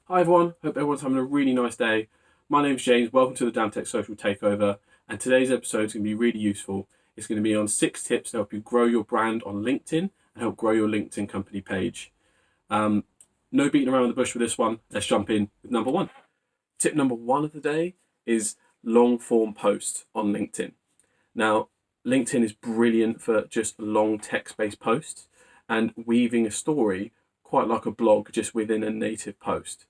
Hi everyone, hope everyone's having a really nice day. My name's James, welcome to the Damn Tech Social Takeover, and today's episode is going to be really useful. It's going to be on 6 tips to help you grow your brand on LinkedIn and help grow your LinkedIn company page. No beating around the bush with this one, let's jump in with number 1. Tip number 1 of the day is long form posts on LinkedIn. Now, LinkedIn is brilliant for just long text-based posts and weaving a story quite like a blog just within a native post.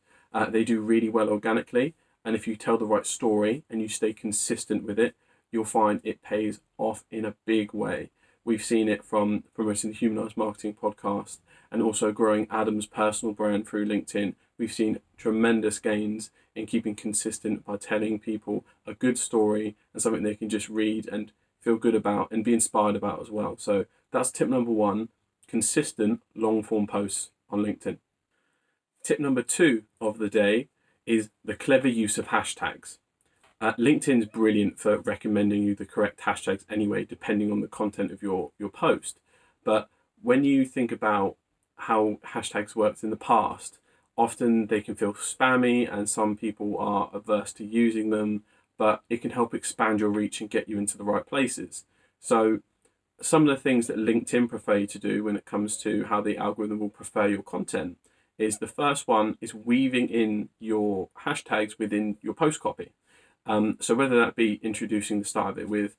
They do really well organically, and if you tell the right story and you stay consistent with it, you'll find it pays off in a big way. We've seen it from promoting the Humanized Marketing podcast and also growing Adam's personal brand through LinkedIn. We've seen tremendous gains in keeping consistent by telling people a good story and something they can just read and feel good about and be inspired about as well. So that's tip number 1, consistent long form posts on LinkedIn. Tip number 2 of the day is the clever use of hashtags. LinkedIn is brilliant for recommending you the correct hashtags anyway, depending on the content of your post. But when you think about how hashtags worked in the past, often they can feel spammy and some people are averse to using them, but it can help expand your reach and get you into the right places. So some of the things that LinkedIn prefer you to do when it comes to how the algorithm will prefer your content is the first one is weaving in your hashtags within your post copy. So whether that be introducing the start of it with,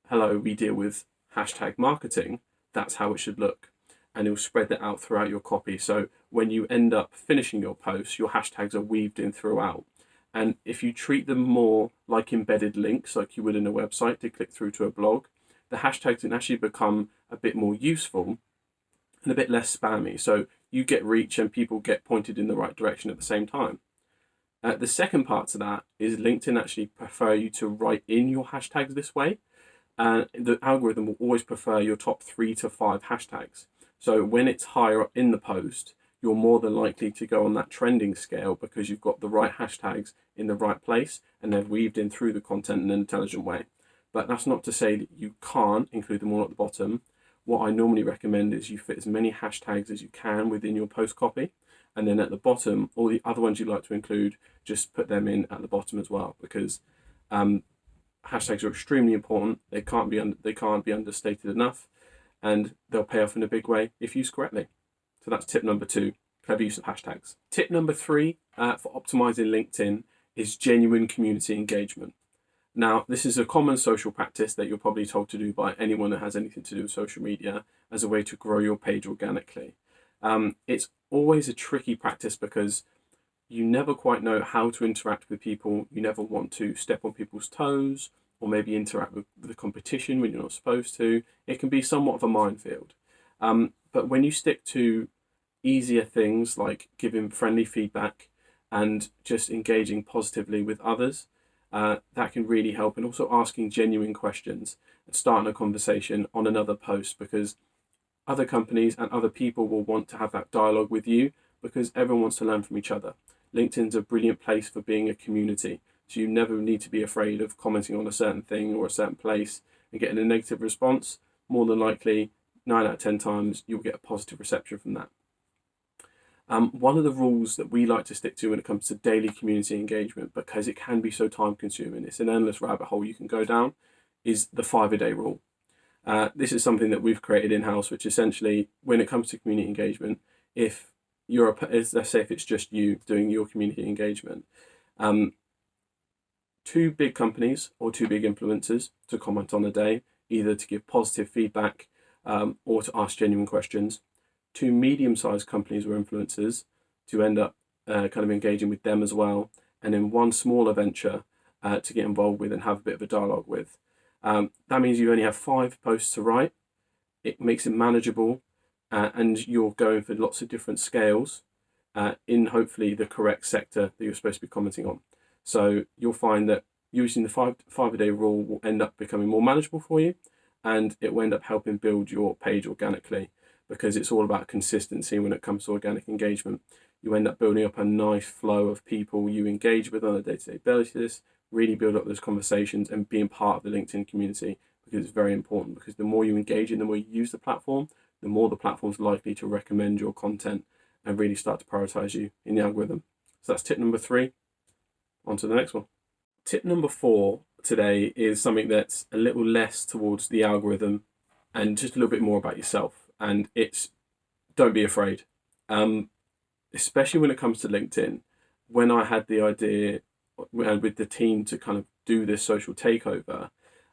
hello, we deal with hashtag marketing, that's how it should look. And it'll spread that out throughout your copy. So when you end up finishing your post, your hashtags are weaved in throughout. And if you treat them more like embedded links, like you would in a website to click through to a blog, the hashtags can actually become a bit more useful and a bit less spammy. So you get reach and people get pointed in the right direction at the same time. The second part to that is LinkedIn actually prefer you to write in your hashtags this way. And the algorithm will always prefer your top 3 to 5 hashtags. So when it's higher up in the post, you're more than likely to go on that trending scale because you've got the right hashtags in the right place and they're weaved in through the content in an intelligent way. But that's not to say that you can't include them all at the bottom. What I normally recommend is you fit as many hashtags as you can within your post copy. And then at the bottom, all the other ones you'd like to include, just put them in at the bottom as well, because hashtags are extremely important. They can't be understated enough, and they'll pay off in a big way if used correctly. So that's tip number 2, clever use of hashtags. Tip number 3 for optimizing LinkedIn is genuine community engagement. Now, this is a common social practice that you're probably told to do by anyone that has anything to do with social media as a way to grow your page organically. It's always a tricky practice because you never quite know how to interact with people. You never want to step on people's toes or maybe interact with the competition when you're not supposed to. It can be somewhat of a minefield. But when you stick to easier things like giving friendly feedback and just engaging positively with others, that can really help. And also asking genuine questions and starting a conversation on another post, because other companies and other people will want to have that dialogue with you because everyone wants to learn from each other. LinkedIn's a brilliant place for being a community. So you never need to be afraid of commenting on a certain thing or a certain place and getting a negative response. More than likely, 9 out of 10 times, you'll get a positive reception from that. One of the rules that we like to stick to when it comes to daily community engagement, because it can be so time consuming, it's an endless rabbit hole you can go down, is the 5-a-day rule. This is something that we've created in-house, which essentially, when it comes to community engagement, if you're let's say if it's just you doing your community engagement, 2 big companies or 2 big influencers to comment on a day, either to give positive feedback or to ask genuine questions, 2 medium-sized companies or influencers to end up kind of engaging with them as well, and then 1 smaller venture to get involved with and have a bit of a dialogue with. That means you only have 5 posts to write. It makes it manageable, and you're going for lots of different scales in hopefully the correct sector that you're supposed to be commenting on. So you'll find that using the 5-a-day rule will end up becoming more manageable for you, and it will end up helping build your page organically, because it's all about consistency when it comes to organic engagement. You end up building up a nice flow of people you engage with on a day-to-day basis, really build up those conversations and being part of the LinkedIn community, because it's very important, because the more you engage in, the more you use the platform, the more the platform's likely to recommend your content and really start to prioritize you in the algorithm. So that's tip number 3. On to the next one. Tip number 4 today is something that's a little less towards the algorithm and just a little bit more about yourself. And it's don't be afraid. Especially when it comes to LinkedIn. When I had the idea with the team to kind of do this social takeover,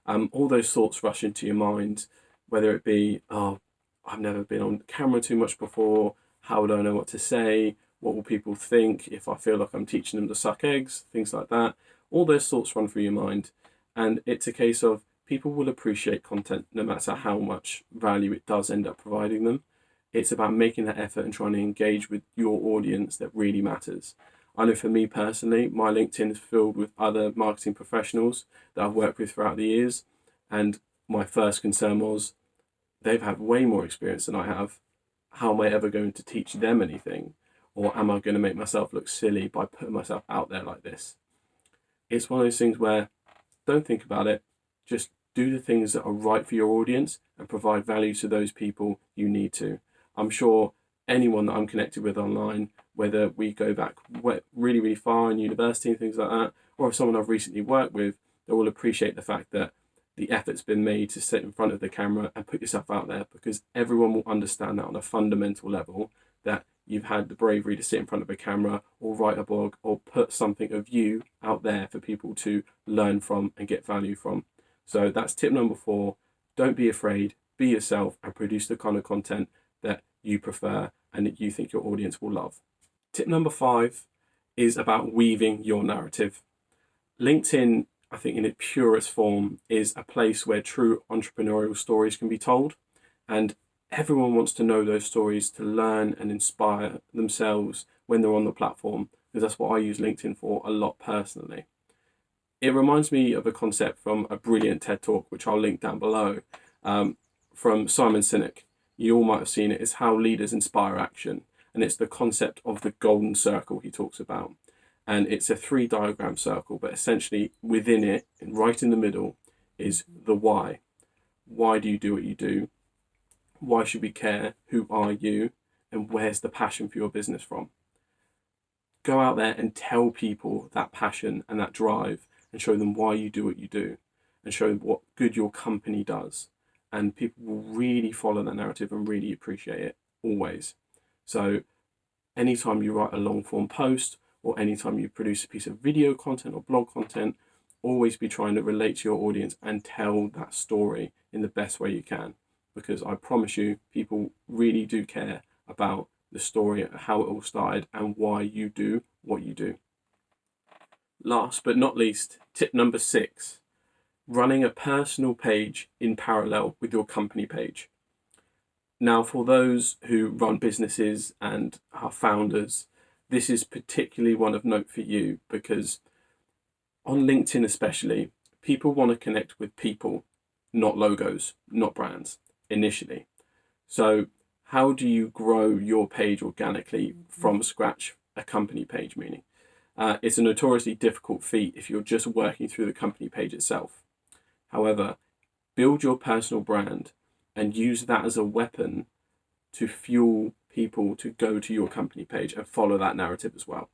all those thoughts rush into your mind, whether it be, oh, I've never been on camera too much before, how would I know what to say, what will people think if I feel like I'm teaching them to suck eggs, things like that. All those thoughts run through your mind, and it's a case of people will appreciate content no matter how much value it does end up providing them. It's about making that effort and trying to engage with your audience that really matters. I know for me personally, my LinkedIn is filled with other marketing professionals that I've worked with throughout the years. And my first concern was, they've had way more experience than I have. How am I ever going to teach them anything? Or am I going to make myself look silly by putting myself out there like this? It's one of those things where don't think about it. Just do the things that are right for your audience and provide value to those people you need to. I'm sure anyone that I'm connected with online, whether we go back really, really far in university and things like that, or if someone I've recently worked with, they will appreciate the fact that the effort's been made to sit in front of the camera and put yourself out there, because everyone will understand that on a fundamental level, that you've had the bravery to sit in front of a camera or write a blog or put something of you out there for people to learn from and get value from. So that's tip number 4. Don't be afraid, be yourself and produce the kind of content that you prefer and that you think your audience will love. Tip number 5 is about weaving your narrative. LinkedIn, I think in its purest form, is a place where true entrepreneurial stories can be told, and everyone wants to know those stories to learn and inspire themselves when they're on the platform, because that's what I use LinkedIn for a lot personally. It reminds me of a concept from a brilliant TED Talk, which I'll link down below, from Simon Sinek. You all might have seen it. It's how leaders inspire action. And it's the concept of the golden circle he talks about. And it's a 3-diagram circle, but essentially within it, right in the middle, is the why. Why do you do what you do? Why should we care? Who are you? And where's the passion for your business from? Go out there and tell people that passion and that drive, and show them why you do what you do, and show them what good your company does. And people will really follow that narrative and really appreciate it, always. So anytime you write a long form post, or anytime you produce a piece of video content or blog content, always be trying to relate to your audience and tell that story in the best way you can. Because I promise you, people really do care about the story, how it all started, and why you do what you do. Last but not least, tip number 6, running a personal page in parallel with your company page. Now, for those who run businesses and are founders, this is particularly one of note for you, because on LinkedIn especially, people want to connect with people, not logos, not brands, initially. So how do you grow your page organically from scratch, a company page meaning? It's a notoriously difficult feat if you're just working through the company page itself. However, build your personal brand and use that as a weapon to fuel people to go to your company page and follow that narrative as well.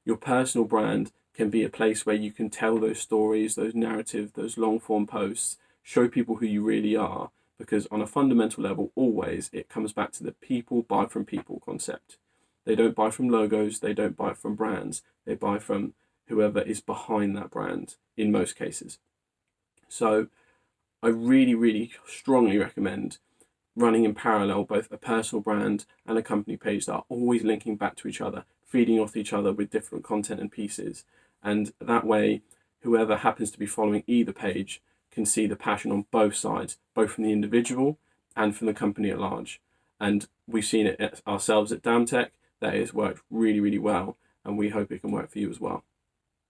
Your personal brand can be a place where you can tell those stories, those narratives, those long form posts, show people who you really are, because on a fundamental level, always it comes back to the people buy from people concept. They don't buy from logos, they don't buy from brands, they buy from whoever is behind that brand in most cases. So I really, really strongly recommend running in parallel both a personal brand and a company page that are always linking back to each other, feeding off each other with different content and pieces. And that way, whoever happens to be following either page can see the passion on both sides, both from the individual and from the company at large. And we've seen it ourselves at Damtech, that it has worked really, really well, and we hope it can work for you as well.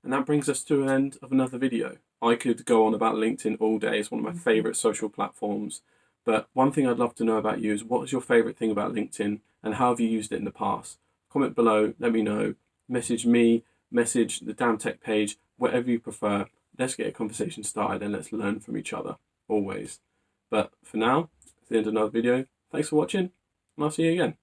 And that brings us to an end of another video. I could go on about LinkedIn all day. It's one of my favorite social platforms. But one thing I'd love to know about you is, what is your favorite thing about LinkedIn and how have you used it in the past? Comment below, let me know. Message me, message the Damtech page, whatever you prefer. Let's get a conversation started and let's learn from each other, always. But for now, it's the end of another video. Thanks for watching, and I'll see you again.